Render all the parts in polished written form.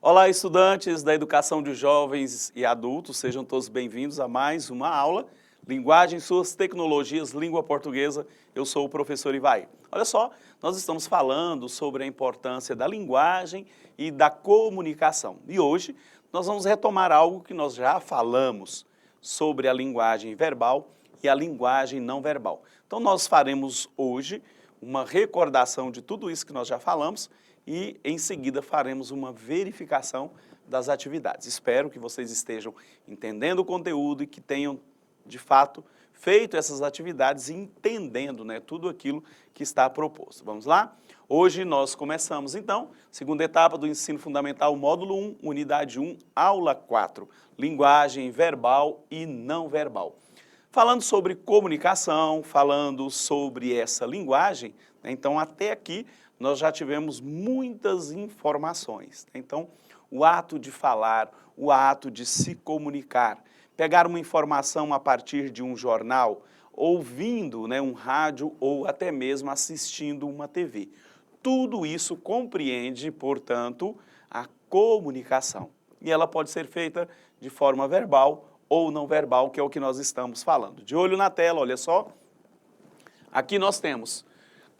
Olá, estudantes da educação de jovens e adultos, sejam todos bem-vindos a mais uma aula. Linguagem, suas tecnologias, língua portuguesa. Eu sou o professor Ivaí. Olha só, nós estamos falando sobre a importância da linguagem e da comunicação. E hoje nós vamos retomar algo que nós já falamos sobre a linguagem verbal e a linguagem não verbal. Então nós faremos hoje uma recordação de tudo isso que nós já falamos e em seguida faremos uma verificação das atividades. Espero que vocês estejam entendendo o conteúdo e que tenham, de fato, feito essas atividades e entendendo, tudo aquilo que está proposto. Vamos lá? Hoje nós começamos, então, segunda etapa do ensino fundamental, módulo 1, unidade 1, aula 4, linguagem verbal e não verbal. Falando sobre comunicação, falando sobre essa linguagem, então até aqui nós já tivemos muitas informações. Então, o ato de falar, o ato de se comunicar, pegar uma informação a partir de um jornal, ouvindo um rádio ou até mesmo assistindo uma TV. Tudo isso compreende, portanto, a comunicação. E ela pode ser feita de forma verbal ou não verbal, que é o que nós estamos falando. De olho na tela, olha só. Aqui nós temos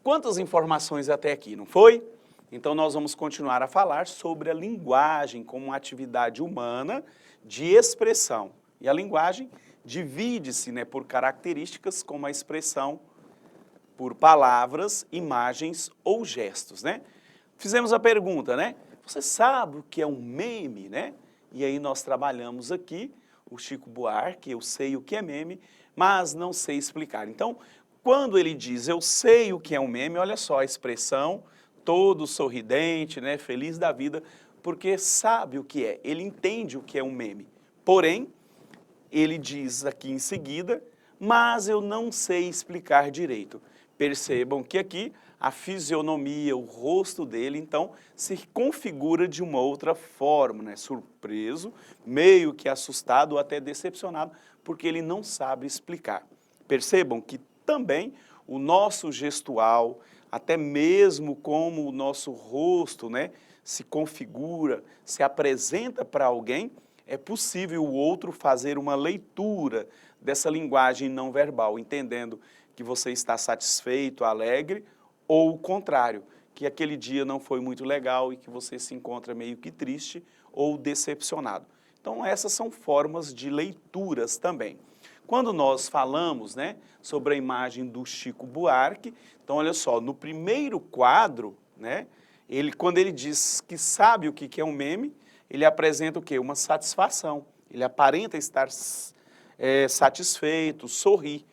quantas informações até aqui, não foi? Então nós vamos continuar a falar sobre a linguagem como uma atividade humana de expressão. E a linguagem divide-se por características como a expressão por palavras, imagens ou gestos, Fizemos a pergunta, Você sabe o que é um meme, E aí nós trabalhamos aqui o Chico Buarque, eu sei o que é meme, mas não sei explicar. Então, quando ele diz eu sei o que é um meme, olha só a expressão, todo sorridente, feliz da vida, porque sabe o que é, ele entende o que é um meme. Porém, ele diz aqui em seguida, mas eu não sei explicar direito. Percebam que aqui a fisionomia, o rosto dele, então, se configura de uma outra forma, surpreso, meio que assustado ou até decepcionado, porque ele não sabe explicar. Percebam que também o nosso gestual, até mesmo como o nosso rosto, se configura, se apresenta para alguém, é possível o outro fazer uma leitura dessa linguagem não verbal, entendendo que você está satisfeito, alegre, ou o contrário, que aquele dia não foi muito legal e que você se encontra meio que triste ou decepcionado. Então essas são formas de leituras também. Quando nós falamos sobre a imagem do Chico Buarque, então olha só, no primeiro quadro, quando ele diz que sabe o que é um meme, ele apresenta o quê? Uma satisfação, ele aparenta estar satisfeito, sorrir.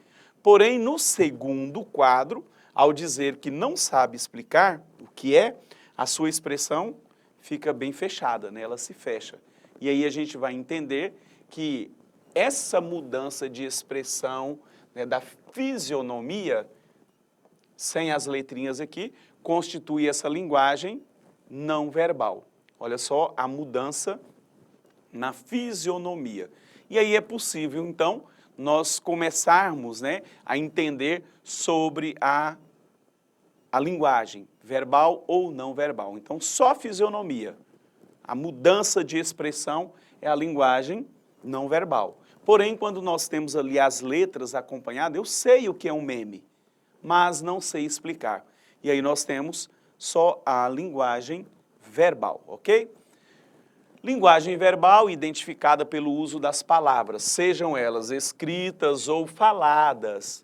Porém, no segundo quadro, ao dizer que não sabe explicar o que é, a sua expressão fica bem fechada, ela se fecha. E aí a gente vai entender que essa mudança de expressão da fisionomia, sem as letrinhas aqui, constitui essa linguagem não verbal. Olha só a mudança na fisionomia. E aí é possível, então, nós começarmos a entender sobre a linguagem, verbal ou não verbal. Então, só a fisionomia, a mudança de expressão é a linguagem não verbal. Porém, quando nós temos ali as letras acompanhadas, eu sei o que é um meme, mas não sei explicar. E aí nós temos só a linguagem verbal, ok? Linguagem verbal identificada pelo uso das palavras, sejam elas escritas ou faladas,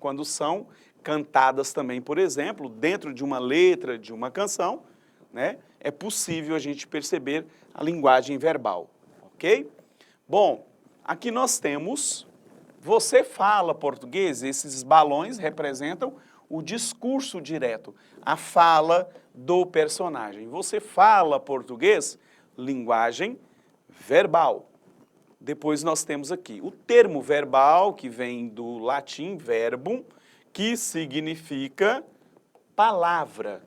quando são cantadas também, por exemplo, dentro de uma letra de uma canção, é possível a gente perceber a linguagem verbal, ok? Bom, aqui nós temos, você fala português, esses balões representam o discurso direto, a fala do personagem. Você fala português? Linguagem verbal. Depois nós temos aqui o termo verbal, que vem do latim verbum, que significa palavra,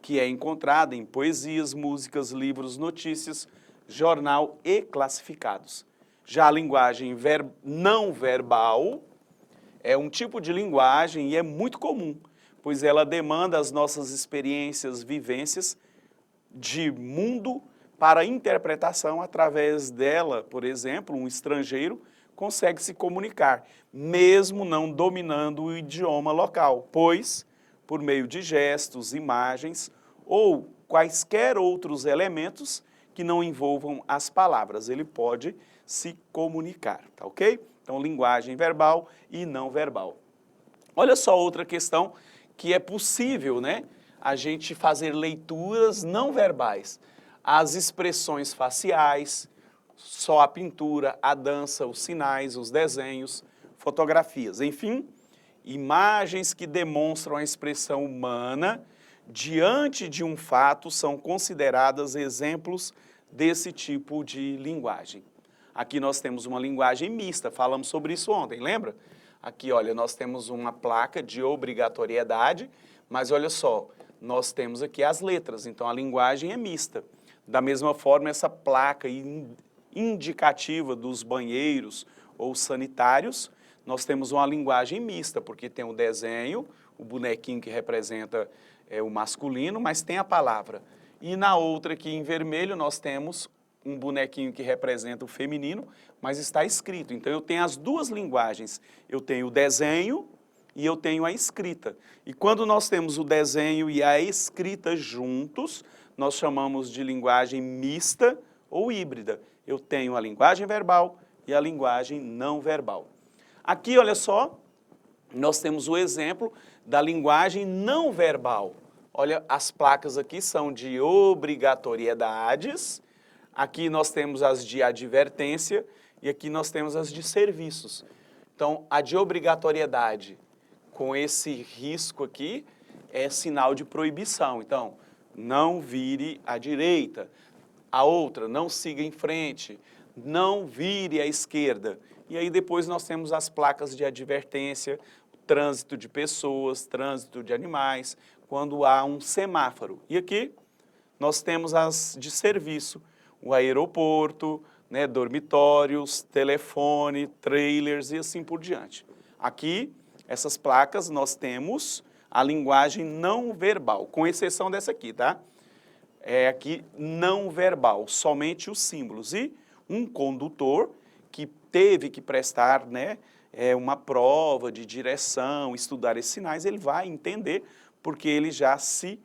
que é encontrada em poesias, músicas, livros, notícias, jornal e classificados. Já a linguagem não verbal é um tipo de linguagem e é muito comum, pois ela demanda as nossas experiências, vivências de mundo para a interpretação. Através dela, por exemplo, um estrangeiro consegue se comunicar, mesmo não dominando o idioma local, pois, por meio de gestos, imagens ou quaisquer outros elementos que não envolvam as palavras, ele pode se comunicar, tá ok? Então, linguagem verbal e não verbal. Olha só outra questão que é possível, né, a gente fazer leituras não verbais. As expressões faciais, só a pintura, a dança, os sinais, os desenhos, fotografias, enfim, imagens que demonstram a expressão humana diante de um fato são consideradas exemplos desse tipo de linguagem. Aqui nós temos uma linguagem mista, falamos sobre isso ontem, lembra? Aqui, olha, nós temos uma placa de obrigatoriedade, mas olha só, nós temos aqui as letras, então a linguagem é mista. Da mesma forma, essa placa indicativa dos banheiros ou sanitários, nós temos uma linguagem mista, porque tem o desenho, o bonequinho que representa o masculino, mas tem a palavra. E na outra aqui em vermelho nós temos um bonequinho que representa o feminino, mas está escrito. Então eu tenho as duas linguagens, eu tenho o desenho e eu tenho a escrita. E quando nós temos o desenho e a escrita juntos, nós chamamos de linguagem mista ou híbrida. Eu tenho a linguagem verbal e a linguagem não verbal. Aqui, olha só, nós temos o exemplo da linguagem não verbal. Olha, as placas aqui são de obrigatoriedades, aqui nós temos as de advertência e aqui nós temos as de serviços. Então, a de obrigatoriedade, com esse risco aqui, é sinal de proibição. Então, não vire à direita. A outra, não siga em frente, não vire à esquerda. E aí depois nós temos as placas de advertência, trânsito de pessoas, trânsito de animais, quando há um semáforo. E aqui nós temos as de serviço, o aeroporto, né, dormitórios, telefone, trailers e assim por diante. Aqui, essas placas, nós temos a linguagem não verbal, com exceção dessa aqui, tá? É aqui não verbal, somente os símbolos. E um condutor que teve que prestar, né, uma prova de direção, estudar esses sinais, ele vai entender porque ele já se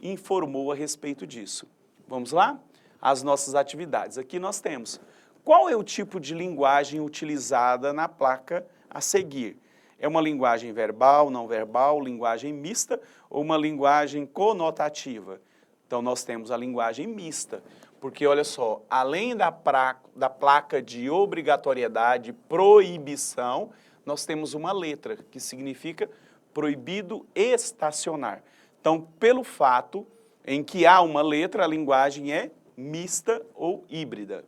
informou a respeito disso. Vamos lá? As nossas atividades. Aqui nós temos. Qual é o tipo de linguagem utilizada na placa a seguir? É uma linguagem verbal, não verbal, linguagem mista ou uma linguagem conotativa? Então, nós temos a linguagem mista, porque, olha só, além da placa de obrigatoriedade, proibição, nós temos uma letra, que significa proibido estacionar. Então, pelo fato em que há uma letra, a linguagem é mista ou híbrida.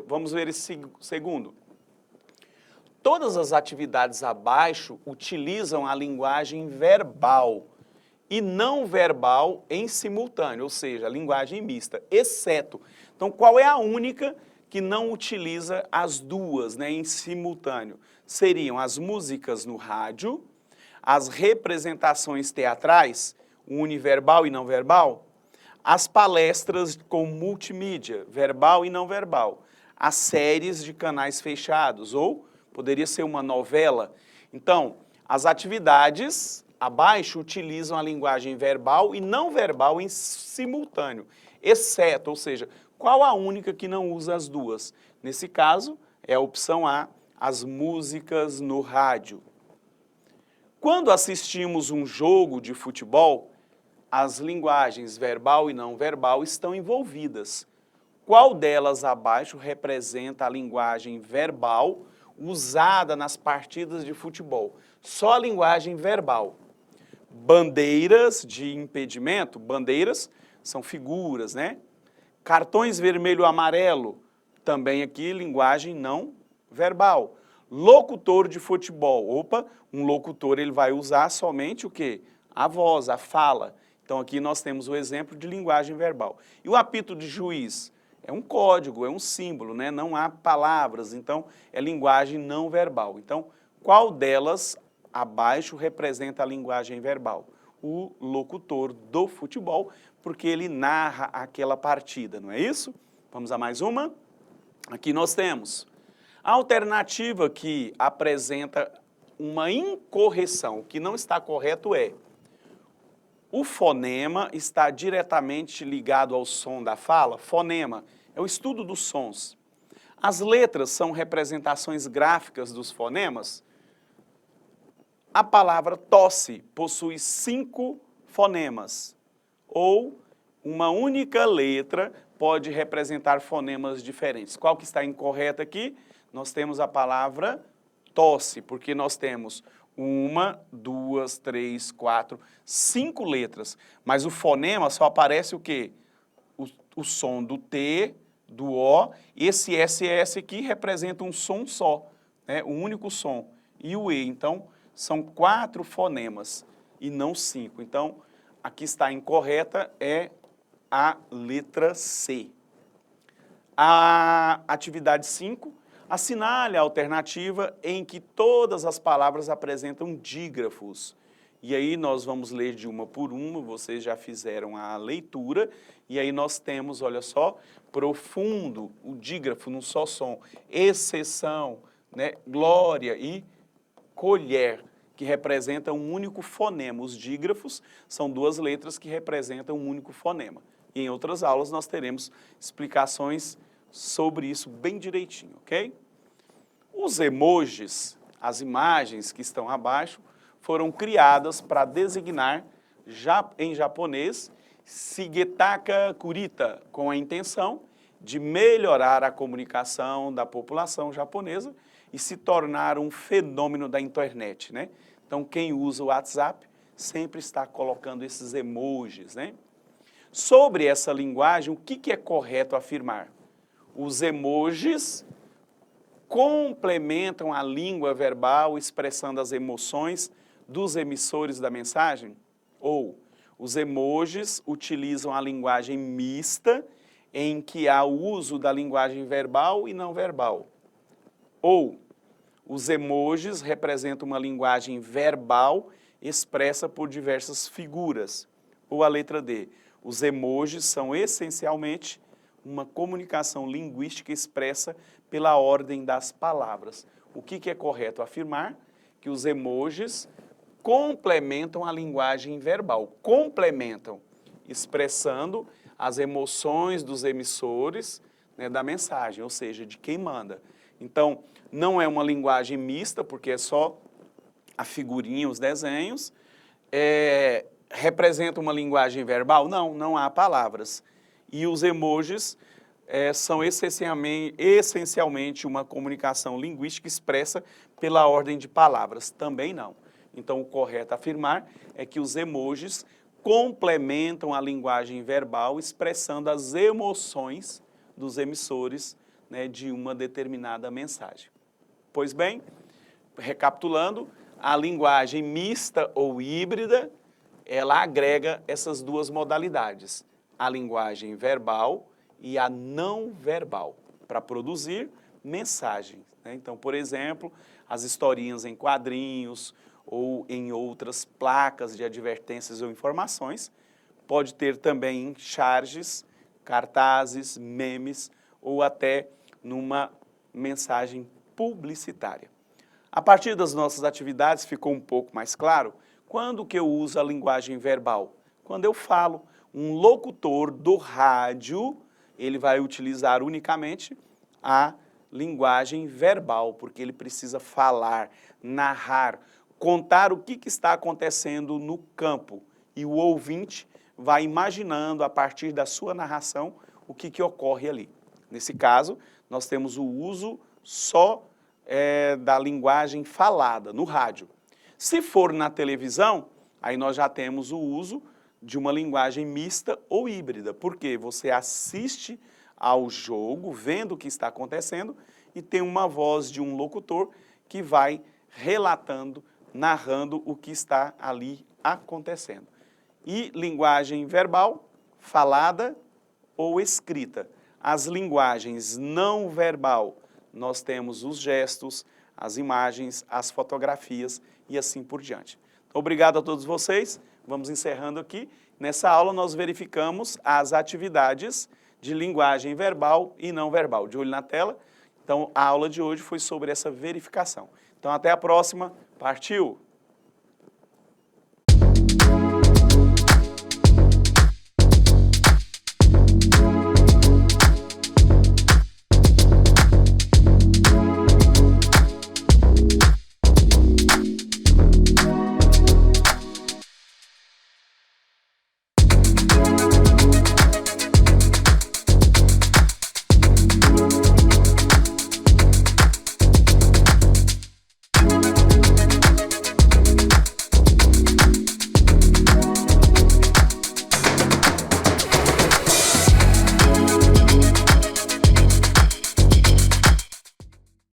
Vamos ver esse segundo. Todas as atividades abaixo utilizam a linguagem verbal e não verbal em simultâneo, ou seja, a linguagem mista, exceto. Então, qual é a única que não utiliza as duas, né, em simultâneo? Seriam as músicas no rádio, as representações teatrais, univerbal e não verbal, as palestras com multimídia, verbal e não verbal, as séries de canais fechados, ou poderia ser uma novela. Então, as atividades abaixo utilizam a linguagem verbal e não verbal em simultâneo, exceto, ou seja, qual a única que não usa as duas? Nesse caso, é a opção A, as músicas no rádio. Quando assistimos um jogo de futebol, as linguagens verbal e não verbal estão envolvidas. Qual delas abaixo representa a linguagem verbal usada nas partidas de futebol? Só a linguagem verbal. Bandeiras de impedimento, bandeiras são figuras, né? Cartões vermelho e amarelo, também aqui linguagem não verbal. Locutor de futebol, opa, um locutor ele vai usar somente o quê? A voz, a fala. Então aqui nós temos o exemplo de linguagem verbal. E o apito de juiz? É um código, é um símbolo, né? Não há palavras, então é linguagem não verbal. Então, qual delas abaixo representa a linguagem verbal? O locutor do futebol, porque ele narra aquela partida, não é isso? Vamos a mais uma? Aqui nós temos a alternativa que apresenta uma incorreção. O que não está correto é: o fonema está diretamente ligado ao som da fala. Fonema é o estudo dos sons. As letras são representações gráficas dos fonemas. A palavra tosse possui 5 fonemas, ou uma única letra pode representar fonemas diferentes. Qual que está incorreta aqui? Nós temos a palavra tosse, porque nós temos 1, 2, 3, 4, 5 letras. Mas o fonema só aparece o quê? O som do T, do O, esse SS aqui representa um som só, né? Um único som. E o E, então, são 4 fonemas e não 5. Então, aqui está incorreta, é a letra C. A atividade 5, assinale a alternativa em que todas as palavras apresentam dígrafos. E aí nós vamos ler de uma por uma, vocês já fizeram a leitura, e aí nós temos, olha só, profundo, o dígrafo num só som, exceção, né, glória e colher, que representam um único fonema. Os dígrafos são 2 letras que representam um único fonema. E em outras aulas nós teremos explicações sobre isso bem direitinho, ok? Os emojis, as imagens que estão abaixo, foram criadas para designar, em japonês, Shigetaka Kurita, com a intenção de melhorar a comunicação da população japonesa e se tornar um fenômeno da internet, né? Então, quem usa o WhatsApp sempre está colocando esses emojis, né? Sobre essa linguagem, o que é correto afirmar? Os emojis complementam a língua verbal expressando as emoções dos emissores da mensagem? Ou os emojis utilizam a linguagem mista em que há o uso da linguagem verbal e não verbal? Ou os emojis representam uma linguagem verbal expressa por diversas figuras? Ou a letra D, os emojis são essencialmente uma comunicação linguística expressa pela ordem das palavras? O que é correto afirmar? Que os emojis complementam a linguagem verbal, complementam, expressando as emoções dos emissores, né, da mensagem, ou seja, de quem manda. Então, não é uma linguagem mista, porque é só a figurinha, os desenhos. Representa uma linguagem verbal? Não, não há palavras. E os emojis são essencialmente uma comunicação linguística expressa pela ordem de palavras? Também não. Então, o correto a afirmar é que os emojis complementam a linguagem verbal expressando as emoções dos emissores, né, de uma determinada mensagem. Pois bem, recapitulando, a linguagem mista ou híbrida, ela agrega essas 2 modalidades, a linguagem verbal e a não verbal, para produzir mensagens, né? Então, por exemplo, as historinhas em quadrinhos ou em outras placas de advertências ou informações, pode ter também charges, cartazes, memes ou até numa mensagem publicitária. A partir das nossas atividades ficou um pouco mais claro quando que eu uso a linguagem verbal. Quando eu falo, um locutor do rádio, ele vai utilizar unicamente a linguagem verbal, porque ele precisa falar, narrar, contar o que está acontecendo no campo. E o ouvinte vai imaginando, a partir da sua narração, o que ocorre ali. Nesse caso, nós temos o uso só da linguagem falada, no rádio. Se for na televisão, aí nós já temos o uso de uma linguagem mista ou híbrida, porque você assiste ao jogo, vendo o que está acontecendo, e tem uma voz de um locutor que vai relatando, narrando o que está ali acontecendo. E linguagem verbal, falada ou escrita. As linguagens não verbal, nós temos os gestos, as imagens, as fotografias e assim por diante. Então, obrigado a todos vocês. Vamos encerrando aqui. Nessa aula nós verificamos as atividades de linguagem verbal e não verbal. De olho na tela. Então, a aula de hoje foi sobre essa verificação. Então, até a próxima. Partiu!